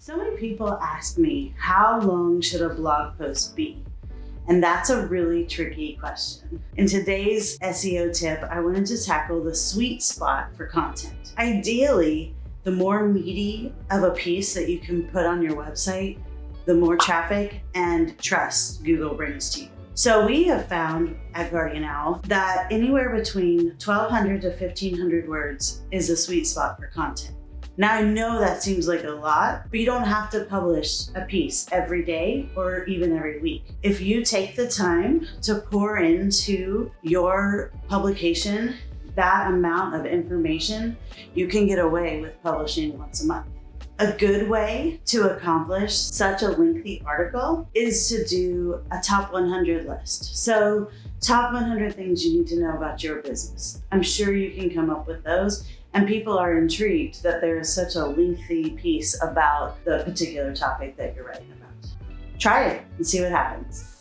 So many people ask me, how long should a blog post be? And that's a really tricky question. In today's SEO tip, I wanted to tackle the sweet spot for content. Ideally, the more meaty of a piece that you can put on your website, the more traffic and trust Google brings to you. So we have found at Guardian Owl that anywhere between 1,200 to 1,500 words is a sweet spot for content. Now I know that seems like a lot, but you don't have to publish a piece every day or even every week. If you take the time to pour into your publication that amount of information, you can get away with publishing once a month. A good way to accomplish such a lengthy article is to do a top 100 list. So top 100 things you need to know about your business. I'm sure you can come up with those, and people are intrigued that there is such a lengthy piece about the particular topic that you're writing about. Try it and see what happens.